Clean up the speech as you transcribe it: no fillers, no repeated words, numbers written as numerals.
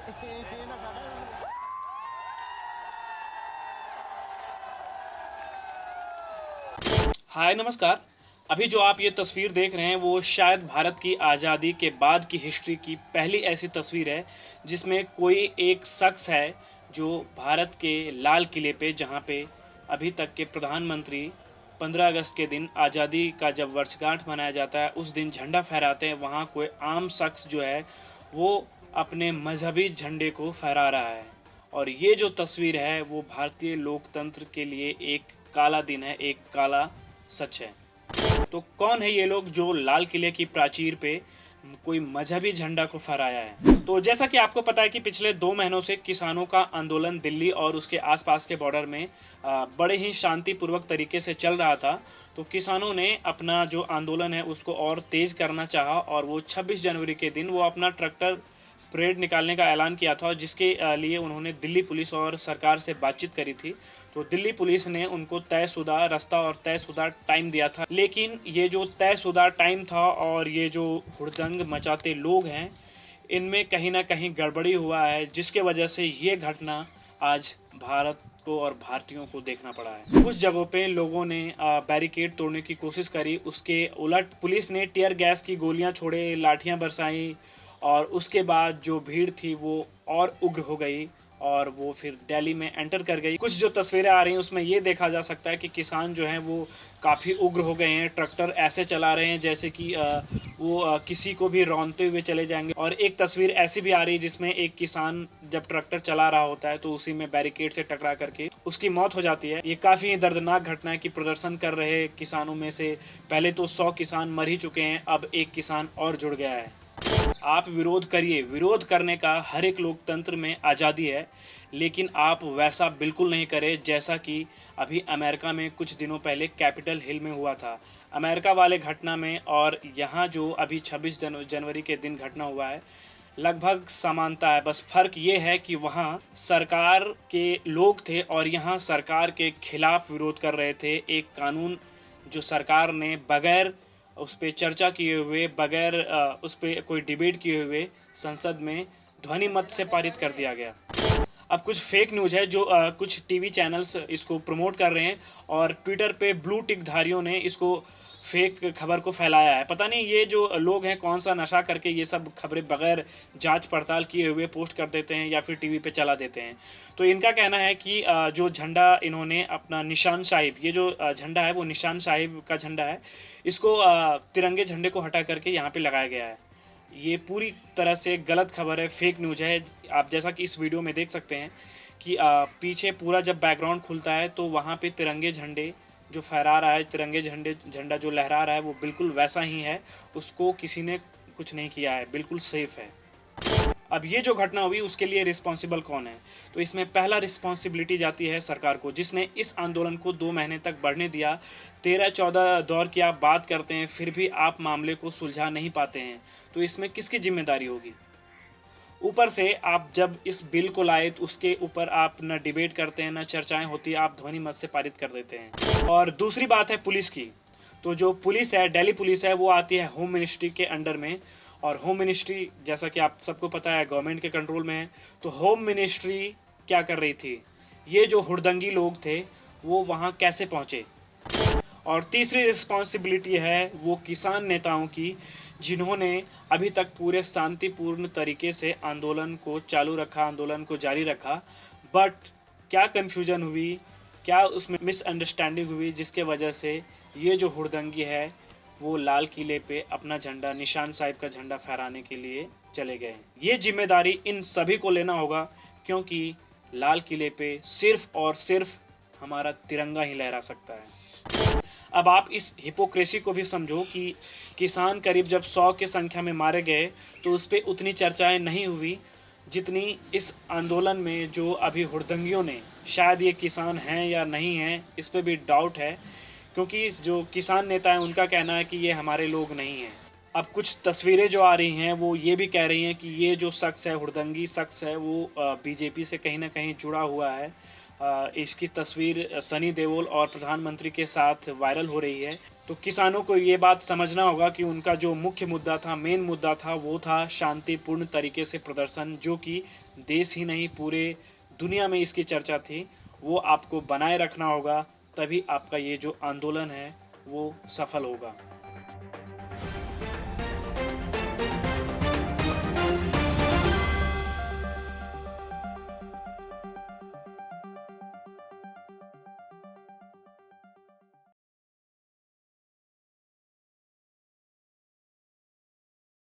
हाय नमस्कार। अभी जो आप ये तस्वीर देख रहे हैं वो शायद भारत की आज़ादी के बाद की हिस्ट्री की पहली ऐसी तस्वीर है जिसमें कोई एक शख्स है जो भारत के लाल किले पे, जहाँ पे अभी तक के प्रधानमंत्री 15 अगस्त के दिन आज़ादी का जब वर्षगांठ मनाया जाता है उस दिन झंडा फहराते हैं, वहाँ कोई आम शख्स जो है वो अपने मजहबी झंडे को फहरा रहा है। और ये जो तस्वीर है वो भारतीय लोकतंत्र के लिए एक काला दिन है, एक काला सच है। तो कौन है ये लोग जो लाल किले की प्राचीर पे कोई मजहबी झंडा को फहराया है? तो जैसा कि आपको पता है कि पिछले 2 महीनों से किसानों का आंदोलन दिल्ली और उसके आसपास के बॉर्डर में बड़े ही शांतिपूर्वक तरीके से चल रहा था। तो किसानों ने अपना जो आंदोलन है उसको और तेज़ करना चाहा और वो 26 जनवरी के दिन वो अपना ट्रैक्टर परेड निकालने का ऐलान किया था, जिसके लिए उन्होंने दिल्ली पुलिस और सरकार से बातचीत करी थी। तो दिल्ली पुलिस ने उनको तयशुदा रास्ता और तयशुदा टाइम दिया था, लेकिन ये जो तयशुदा टाइम था और ये जो हुड़दंग मचाते लोग हैं, इनमें कहीं ना कहीं गड़बड़ी हुआ है, जिसके वजह से ये घटना आज भारत को और भारतीयों को देखना पड़ा है। कुछ जगहों पे लोगों ने बैरिकेड तोड़ने की कोशिश करी, उसके उलट पुलिस ने टीयर गैस की गोलियां छोड़े, लाठियां बरसाई और उसके बाद जो भीड़ थी वो और उग्र हो गई और वो फिर दिल्ली में एंटर कर गई। कुछ जो तस्वीरें आ रही हैं उसमें ये देखा जा सकता है कि किसान जो हैं वो काफ़ी उग्र हो गए हैं, ट्रैक्टर ऐसे चला रहे हैं जैसे कि वो किसी को भी रौंदते हुए चले जाएंगे। और एक तस्वीर ऐसी भी आ रही है जिसमें एक किसान जब ट्रैक्टर चला रहा होता है तो उसी में बैरिकेड से टकरा करके उसकी मौत हो जाती है। ये काफ़ी दर्दनाक घटना है कि प्रदर्शन कर रहे किसानों में से पहले तो 100 किसान मर ही चुके हैं, अब एक किसान और जुड़ गया है। आप विरोध करिए, विरोध करने का हर एक लोकतंत्र में आज़ादी है, लेकिन आप वैसा बिल्कुल नहीं करें जैसा कि अभी अमेरिका में कुछ दिनों पहले कैपिटल हिल में हुआ था। अमेरिका वाले घटना में और यहाँ जो अभी 26 जनवरी के दिन घटना हुआ है लगभग समानता है, बस फ़र्क ये है कि वहाँ सरकार के लोग थे और यहाँ सरकार के खिलाफ विरोध कर रहे थे। एक कानून जो सरकार ने बगैर उस पे चर्चा किए हुए, बगैर उस पे कोई डिबेट किए हुए संसद में ध्वनि मत से पारित कर दिया गया। अब कुछ फेक न्यूज़ है जो कुछ टीवी चैनल्स इसको प्रमोट कर रहे हैं और ट्विटर पे ब्लू टिक धारियों ने इसको फेक खबर को फैलाया है। पता नहीं ये जो लोग हैं कौन सा नशा करके ये सब खबरें बगैर जांच पड़ताल किए हुए पोस्ट कर देते हैं या फिर टीवी पे चला देते हैं। तो इनका कहना है कि जो झंडा इन्होंने अपना निशान साहिब, ये जो झंडा है वो निशान साहिब का झंडा है, इसको तिरंगे झंडे को हटा करके यहाँ पे लगाया गया है। ये पूरी तरह से गलत खबर है, फेक न्यूज़ है। आप जैसा कि इस वीडियो में देख सकते हैं कि पीछे पूरा जब बैकग्राउंड खुलता है तो वहाँ पे तिरंगे झंडे जो फहरा रहा है, तिरंगे झंडा जो लहरा रहा है वो बिल्कुल वैसा ही है, उसको किसी ने कुछ नहीं किया है, बिल्कुल सेफ है। अब ये जो घटना हुई उसके लिए रिस्पॉन्सिबल कौन है? तो इसमें पहला रिस्पॉन्सिबिलिटी जाती है सरकार को, जिसने इस आंदोलन को 2 महीने तक बढ़ने दिया। 13-14 दौर की आप बात करते हैं फिर भी आप मामले को सुलझा नहीं पाते हैं, तो इसमें किसकी जिम्मेदारी होगी? ऊपर से आप जब इस बिल को लाए तो उसके ऊपर आप न डिबेट करते हैं, न चर्चाएं होती है, आप ध्वनि मत से पारित कर देते हैं। और दूसरी बात है पुलिस की। तो जो पुलिस है, दिल्ली पुलिस है, वो आती है होम मिनिस्ट्री के अंडर में और होम मिनिस्ट्री जैसा कि आप सबको पता है गवर्नमेंट के कंट्रोल में है। तो होम मिनिस्ट्री क्या कर रही थी? ये जो हुड़दंगी लोग थे वो वहाँ कैसे पहुँचे? और तीसरी रिस्पॉन्सिबिलिटी है वो किसान नेताओं की, जिन्होंने अभी तक पूरे शांतिपूर्ण तरीके से आंदोलन को चालू रखा, आंदोलन को जारी रखा, बट क्या कन्फ्यूजन हुई, क्या उसमें मिसअंडरस्टैंडिंग हुई, जिसके वजह से ये जो हुड़दंगी है वो लाल किले पे अपना झंडा, निशान साहिब का झंडा फहराने के लिए चले गए। ये जिम्मेदारी इन सभी को लेना होगा, क्योंकि लाल किले पे सिर्फ और सिर्फ हमारा तिरंगा ही लहरा सकता है। अब आप इस हिपोक्रेसी को भी समझो कि किसान करीब जब 100 की संख्या में मारे गए तो उस पर उतनी चर्चाएं नहीं हुई जितनी इस आंदोलन में जो अभी हुड़दंगियों ने, शायद ये किसान हैं या नहीं हैं इस पर भी डाउट है, क्योंकि जो किसान नेता हैं उनका कहना है कि ये हमारे लोग नहीं हैं। अब कुछ तस्वीरें जो आ रही हैं वो ये भी कह रही हैं कि ये जो शख्स है, हुड़दंगी शख्स है, वो बीजेपी से कहीं ना कहीं जुड़ा हुआ है। इसकी तस्वीर सनी देओल और प्रधानमंत्री के साथ वायरल हो रही है। तो किसानों को ये बात समझना होगा कि उनका जो मुख्य मुद्दा था, मेन मुद्दा था, वो था शांतिपूर्ण तरीके से प्रदर्शन, जो कि देश ही नहीं पूरे दुनिया में इसकी चर्चा थी। वो आपको बनाए रखना होगा, तभी आपका ये जो आंदोलन है वो सफल होगा।